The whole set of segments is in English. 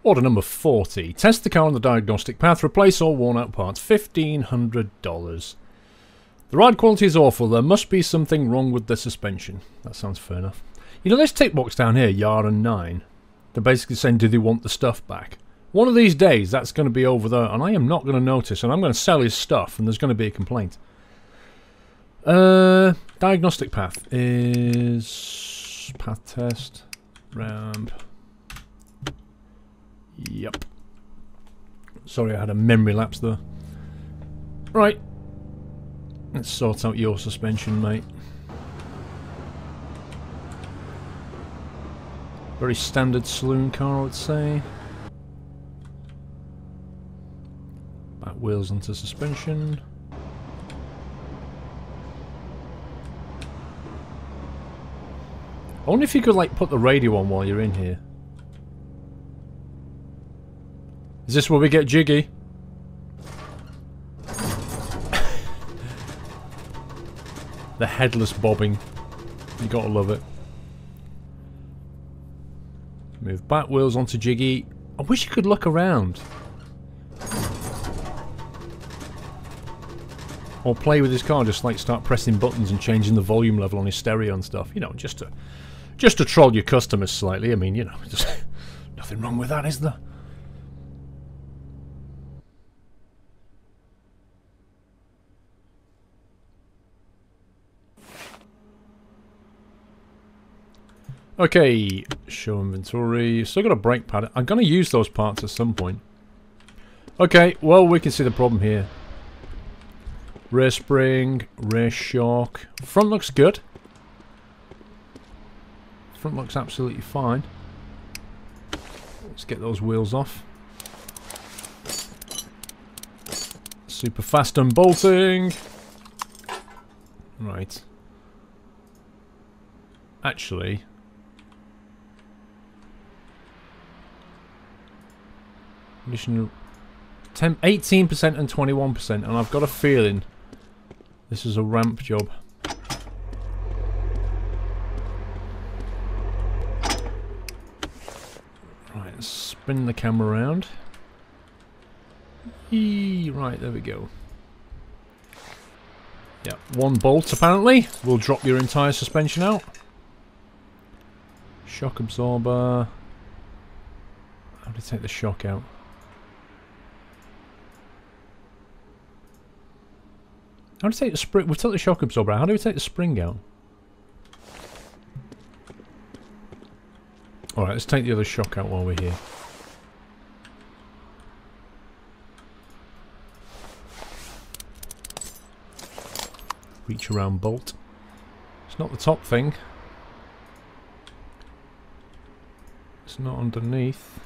Order number 40. Test the car on the diagnostic path. Replace all worn out parts. $1,500. The ride quality is awful. There must be something wrong with the suspension. That sounds fair enough. You know, this tick box down here, Yar and 9. They're basically saying, do they want the stuff back? One of these days, that's going to be over there, and I am not going to notice, and I'm going to sell his stuff, and there's going to be a complaint. Diagnostic path is... path test. Ramp. Yep. Sorry, I had a memory lapse there. Right. Let's sort out your suspension, mate. Very standard saloon car, I would say. Back wheels onto suspension. I wonder if you could, like, put the radio on while you're in here. Is this where we get jiggy? The headless bobbing. You gotta love it. Move back wheels onto jiggy. I wish you could look around. Or play with his car, just like start pressing buttons and changing the volume level on his stereo and stuff. You know, just to troll your customers slightly. I mean, you know, just nothing wrong with that, is there? Okay, show inventory. Still got a brake pad. I'm going to use those parts at some point. Okay, well, we can see the problem here. Rear spring, rear shock. Front looks good. Front looks absolutely fine. Let's get those wheels off. Super fast unbolting. Right. Actually... 18% and 21%, and I've got a feeling this is a ramp job. Right, let's spin the camera around. Right, there we go. Yeah, one bolt apparently will drop your entire suspension out. Shock absorber. How do you take the shock out? How do you take the spring? We've took the shock absorber out. How do we take the spring out? Alright, let's take the other shock out while we're here. Reach around bolt. It's not the top thing. It's not underneath.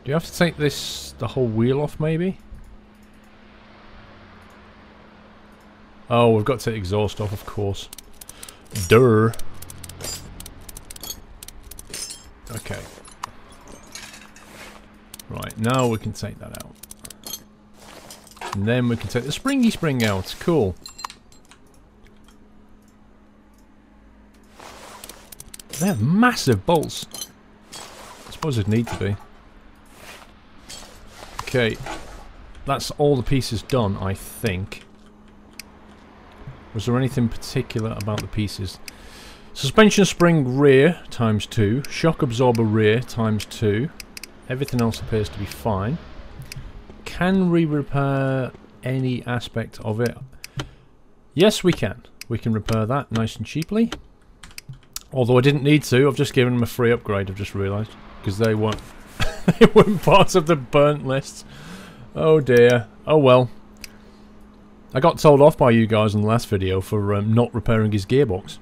Do you have to take this, the whole wheel off maybe? Oh, we've got to take the exhaust off, of course. Durr. Okay. Right, now we can take that out. And then we can take the springy spring out. Cool. They're massive bolts. I suppose they'd need to be. Okay. That's all the pieces done, I think. Was there anything particular about the pieces? Suspension spring rear times 2. Shock absorber rear times 2. Everything else appears to be fine. Can we repair any aspect of it? Yes, we can. We can repair that nice and cheaply. Although I didn't need to. I've just given them a free upgrade, I've just realised. Because they weren't, they weren't part of the burnt list. Oh dear. Oh well. I got told off by you guys in the last video for not repairing his gearbox.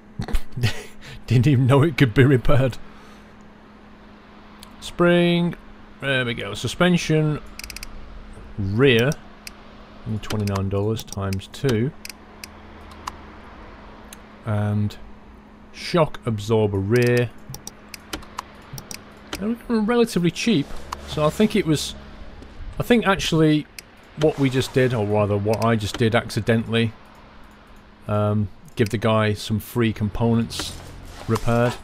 Didn't even know it could be repaired. Spring. There we go. Suspension rear. $29 times 2. And shock absorber rear. They were relatively cheap. So I think it was... I think actually... what we just did, or rather what I just did accidentally, give the guy some free components repaired.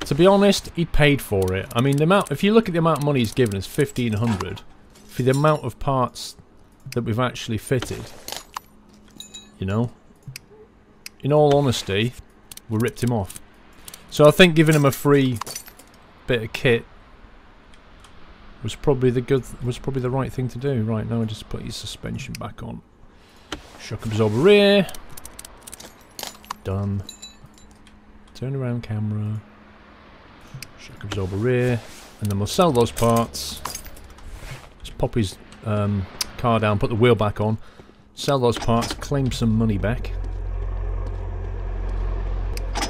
To be honest, he paid for it. I mean, the amount, if you look at the amount of money he's given us, 1,500, for the amount of parts that we've actually fitted, you know, in all honesty, we ripped him off. So I think giving him a free bit of kit was probably the right thing to do. Right, now I just put his suspension back on. Shock absorber rear. Done. Turn around camera. Shock absorber rear. And then we'll sell those parts. Just pop his car down, put the wheel back on. Sell those parts, claim some money back.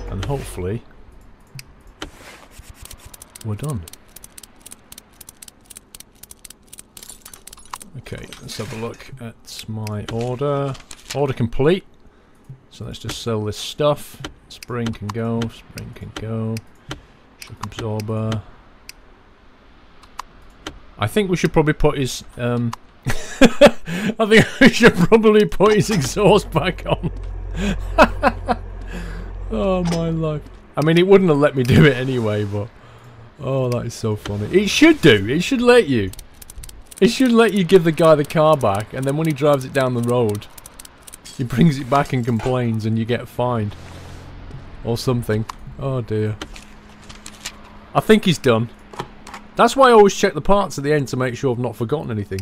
And hopefully we're done. Okay, let's have a look at my order. Order complete. So let's just sell this stuff. Spring can go, spring can go. Shock absorber. I think we should probably put his I think we should probably put his exhaust back on. Oh my life. I mean, it wouldn't have let me do it anyway, but oh, that is so funny. It should do. It should let you. It should let you give the guy the car back, and then when he drives it down the road, he brings it back and complains, and you get fined. Or something. Oh dear. I think he's done. That's why I always check the parts at the end to make sure I've not forgotten anything.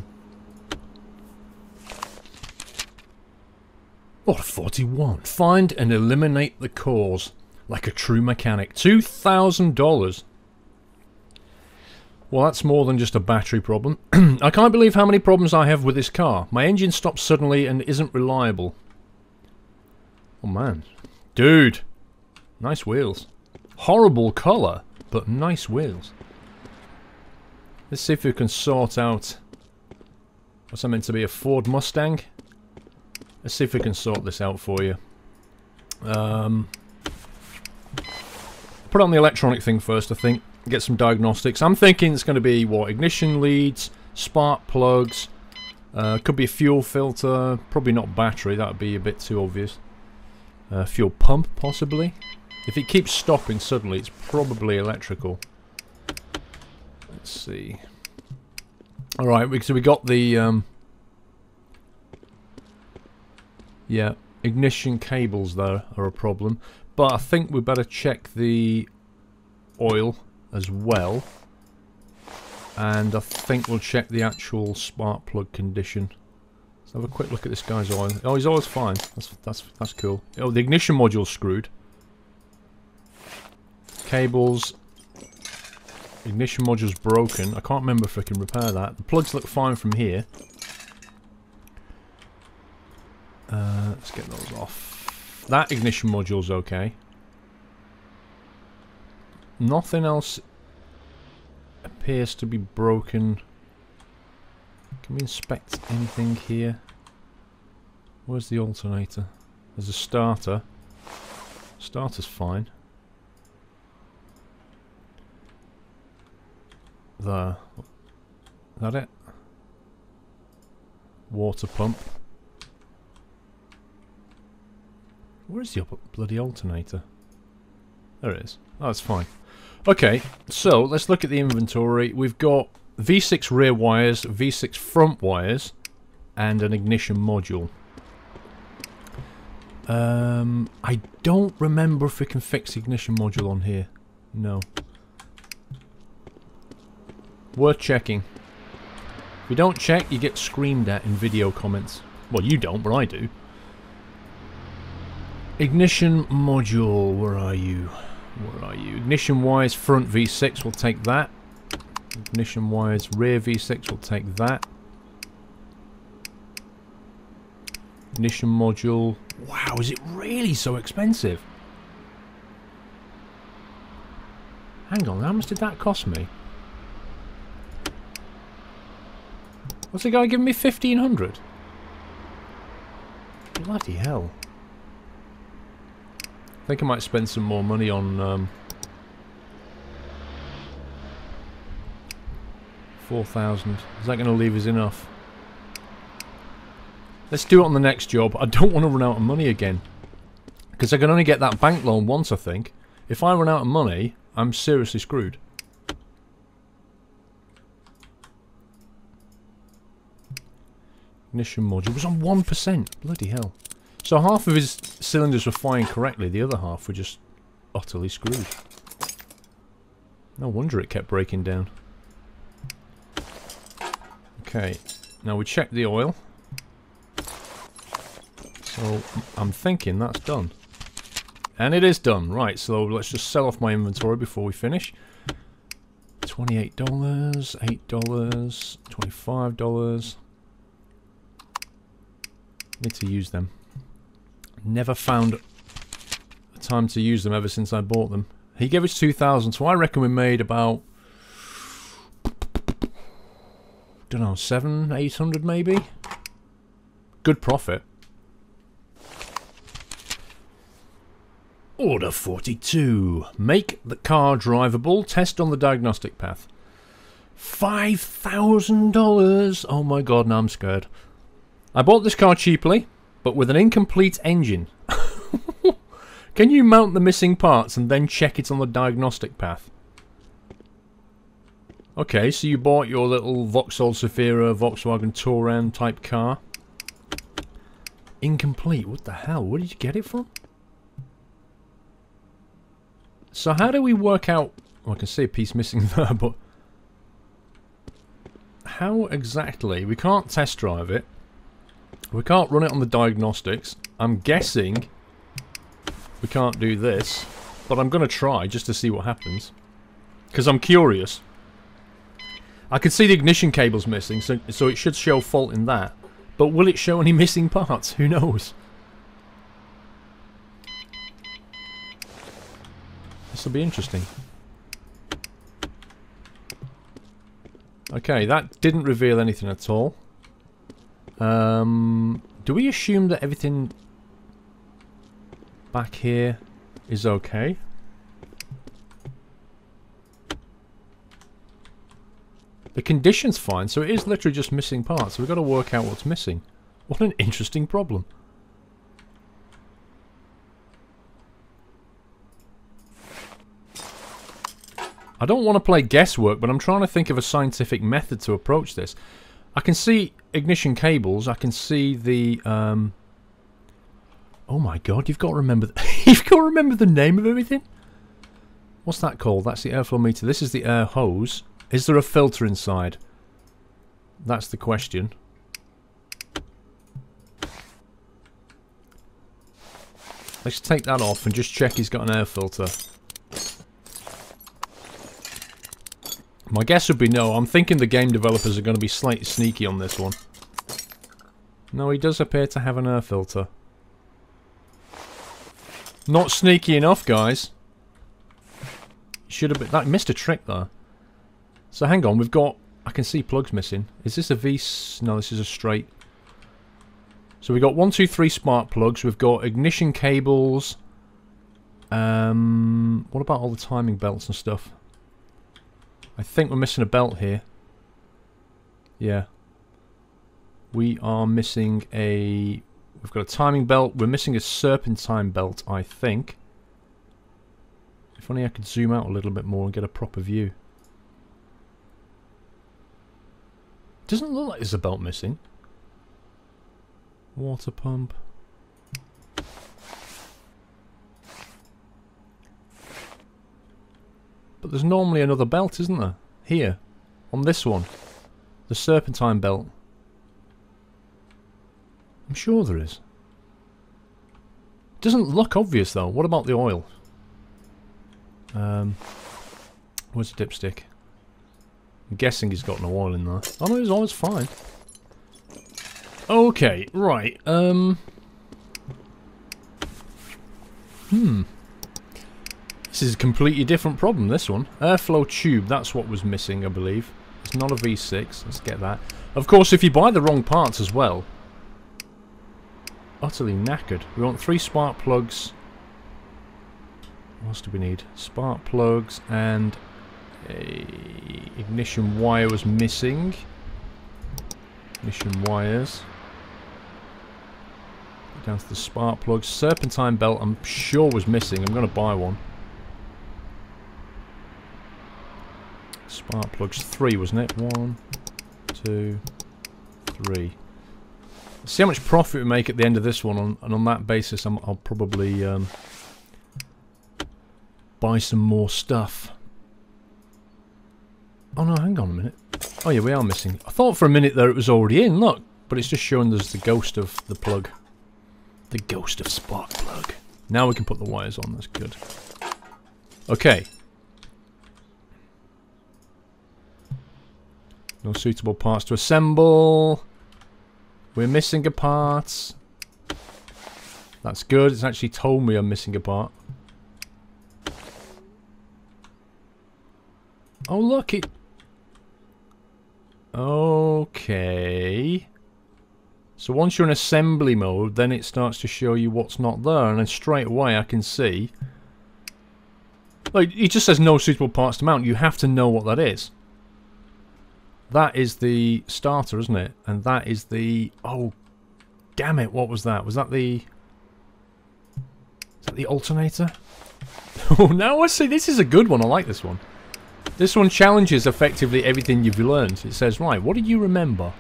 Order 41. Find and eliminate the cause. Like a true mechanic. $2,000. Well, that's more than just a battery problem. I can't believe how many problems I have with this car. My engine stops suddenly and isn't reliable. Oh man. Dude. Nice wheels. Horrible colour, but nice wheels. Let's see if we can sort out what's that meant to be, a Ford Mustang? Let's see if we can sort this out for you. Put on the electronic thing first, I think. Get some diagnostics. I'm thinking it's going to be, what, ignition leads, spark plugs, could be a fuel filter, probably not battery, that would be a bit too obvious. Fuel pump, possibly. If it keeps stopping suddenly, it's probably electrical. Let's see. Alright, so we got the, yeah, ignition cables there are a problem. But I think we better check the oil as well. And I think we'll check the actual spark plug condition. Let's have a quick look at this guy's oil. Oh, his oil's fine. That's cool. Oh, the ignition module's screwed. Cables. Ignition module's broken. I can't remember if I can repair that. The plugs look fine from here. Let's get those off. That ignition module's okay. Nothing else appears to be broken. Can we inspect anything here? Where's the alternator? There's a starter. Starter's fine. There. Is that it? Water pump. Where's the bloody alternator? There it is. Oh, that's fine. Okay, so let's look at the inventory. We've got V6 rear wires, V6 front wires, and an ignition module. I don't remember if we can fix the ignition module on here. No. Worth checking. If you don't check, you get screamed at in video comments. Well, you don't, but I do. Ignition module, where are you? Where are you? Ignition wires front V6, we'll take that. Ignition wires rear V6, we'll take that. Ignition module. Wow, is it really so expensive? Hang on, how much did that cost me? What's the guy giving me? 1,500? Bloody hell. I think I might spend some more money on 4,000. Is that going to leave us enough? Let's do it on the next job. I don't want to run out of money again. Because I can only get that bank loan once, I think. If I run out of money, I'm seriously screwed. Ignition module was on 1%. Bloody hell. So half of his cylinders were firing correctly, the other half were just utterly screwed. No wonder it kept breaking down. Okay, now we check the oil. So I'm thinking that's done. And it is done. Right, so let's just sell off my inventory before we finish. $28, $8, $25. Need to use them. Never found a time to use them ever since I bought them. He gave us 2,000, so I reckon we made about, don't know, 700-800 maybe? Good profit. Order 42. Make the car drivable. Test on the diagnostic path. $5,000. Oh my god, now I'm scared. I bought this car cheaply, but with an incomplete engine. Can you mount the missing parts and then check it on the diagnostic path? Okay, so you bought your little Vauxhall Zafira, Volkswagen Touran type car. Incomplete. What the hell? Where did you get it from? So how do we work out... Well, I can see a piece missing there, but... How exactly... We can't test drive it. We can't run it on the diagnostics. I'm guessing we can't do this, but I'm going to try just to see what happens. Because I'm curious. I can see the ignition cable's missing, so it should show fault in that. But will it show any missing parts? Who knows? This will be interesting. Okay, that didn't reveal anything at all. Do we assume that everything back here is okay? The condition's fine, so it is literally just missing parts. So we've got to work out what's missing. What an interesting problem. I don't want to play guesswork, but I'm trying to think of a scientific method to approach this. I can see ignition cables. I can see the... Oh my god, you've got to remember... You've got to remember the name of everything? What's that called? That's the airflow meter. This is the air hose. Is there a filter inside? That's the question. Let's take that off and just check he's got an air filter. My guess would be no. I'm thinking the game developers are going to be slightly sneaky on this one. No, he does appear to have an air filter. Not sneaky enough, guys. Should have been... That missed a trick there. So hang on, we've got... I can see plugs missing. Is this a V... No, this is a straight. So we've got 1, 2, 3 spark plugs. We've got ignition cables. What about all the timing belts and stuff? I think we're missing a belt here. Yeah. We are missing a... We've got a timing belt. We're missing a serpentine belt, I think. If only I could zoom out a little bit more and get a proper view. Doesn't look like there's a belt missing. Water pump. But there's normally another belt, isn't there? Here. On this one. The serpentine belt. I'm sure there is. Doesn't look obvious though. What about the oil? Where's the dipstick? I'm guessing he's got no oil in there. Oh no, his oil's fine. Okay, right. This is a completely different problem, this one. Airflow tube, that's what was missing, I believe. It's not a V6, let's get that. Of course, if you buy the wrong parts as well... Utterly knackered. We want 3 spark plugs. What else do we need? Spark plugs and... a ignition wire was missing. Ignition wires. Down to the spark plugs. Serpentine belt I'm sure was missing. I'm going to buy one. Spark plugs 3, wasn't it? 1, 2, 3. See how much profit we make at the end of this one, and on that basis I'll probably buy some more stuff. Oh no, hang on a minute. Oh yeah, we are missing. I thought for a minute there it was already in, look. But it's just showing us the ghost of the plug. The ghost of spark plug. Now we can put the wires on, that's good. Okay. No suitable parts to assemble. We're missing a part. That's good, it's actually told me I'm missing a part. Oh look, it... Okay. So once you're in assembly mode, then it starts to show you what's not there, and then straight away I can see... Like, it just says no suitable parts to mount. You have to know what that is. That is the starter, isn't it? And that is the... Oh, damn it, what was that? Was that the... Is that the alternator? Oh, now I see, this is a good one. I like this one. This one challenges effectively everything you've learned. It says, right, what did you remember?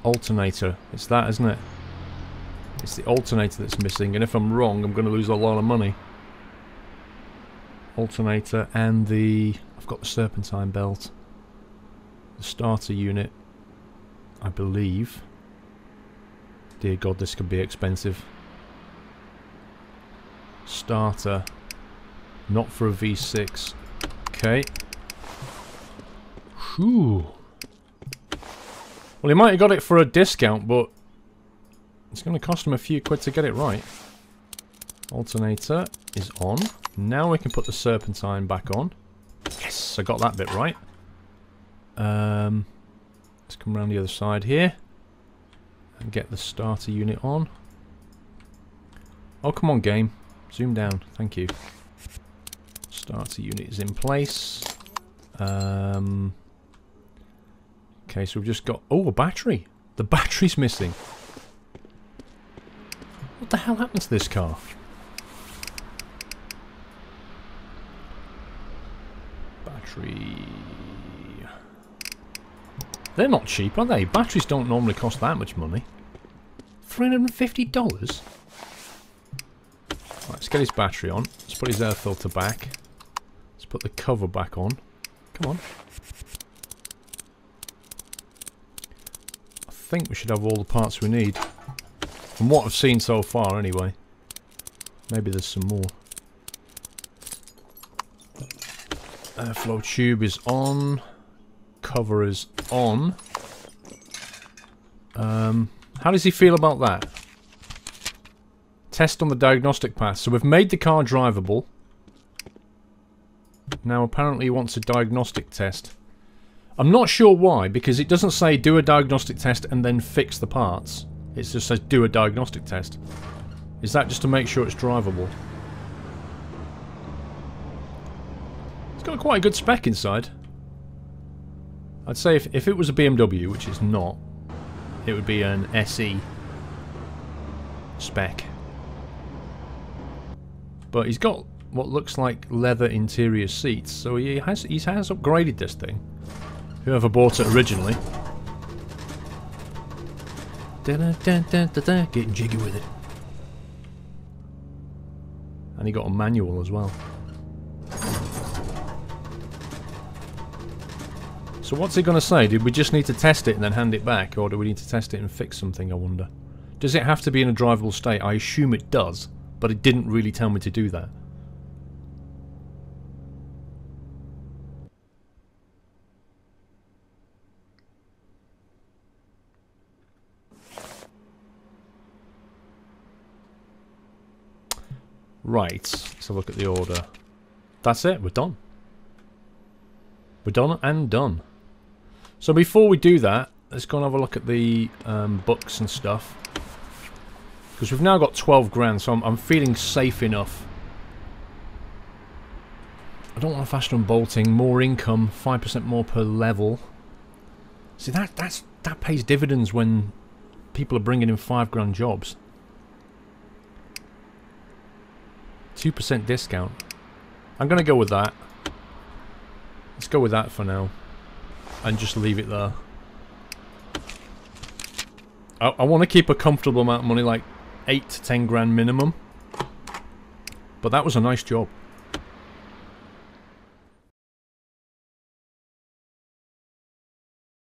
Alternator. It's that, isn't it? It's the alternator that's missing, and if I'm wrong, I'm going to lose a lot of money. Alternator and the... I've got the serpentine belt. The starter unit, I believe. Dear God, this could be expensive. Starter. Not for a V6. Okay. Whew. Well, he might have got it for a discount, but it's going to cost him a few quid to get it right. Alternator is on. Now we can put the serpentine back on. Yes, I got that bit right. Let's come around the other side here and get the starter unit on. Oh, come on, game. Zoom down. Thank you. Starter unit is in place. Okay, so we've just got... Oh, a battery. The battery's missing. What the hell happened to this car? Battery... They're not cheap, are they? Batteries don't normally cost that much money. $350? Right, let's get his battery on. Let's put his air filter back. Let's put the cover back on. Come on. I think we should have all the parts we need. From what I've seen so far, anyway. Maybe there's some more. Airflow tube is on. Cover is on. How does he feel about that? Test on the diagnostic path. So we've made the car drivable. Now apparently he wants a diagnostic test. I'm not sure why, because it doesn't say do a diagnostic test and then fix the parts. It just says do a diagnostic test. Is that just to make sure it's drivable? It's got quite a good spec inside. I'd say if it was a BMW, which it's not, it would be an SE spec. But he's got what looks like leather interior seats, so he has upgraded this thing. Whoever bought it originally. Getting jiggy with it. And he got a manual as well. So what's he going to say? Did we just need to test it and then hand it back? Or do we need to test it and fix something, I wonder? Does it have to be in a drivable state? I assume it does, but it didn't really tell me to do that. Right, let's have a look at the order. That's it, we're done. We're done and done. So before we do that, let's go and have a look at the books and stuff. Because we've now got 12 grand, so I'm feeling safe enough. I don't want faster on bolting, more income, 5% more per level. See, that pays dividends when people are bringing in 5 grand jobs. 2% discount. I'm going to go with that. Let's go with that for now. And just leave it there. I want to keep a comfortable amount of money, like 8 to 10 grand minimum. But that was a nice job.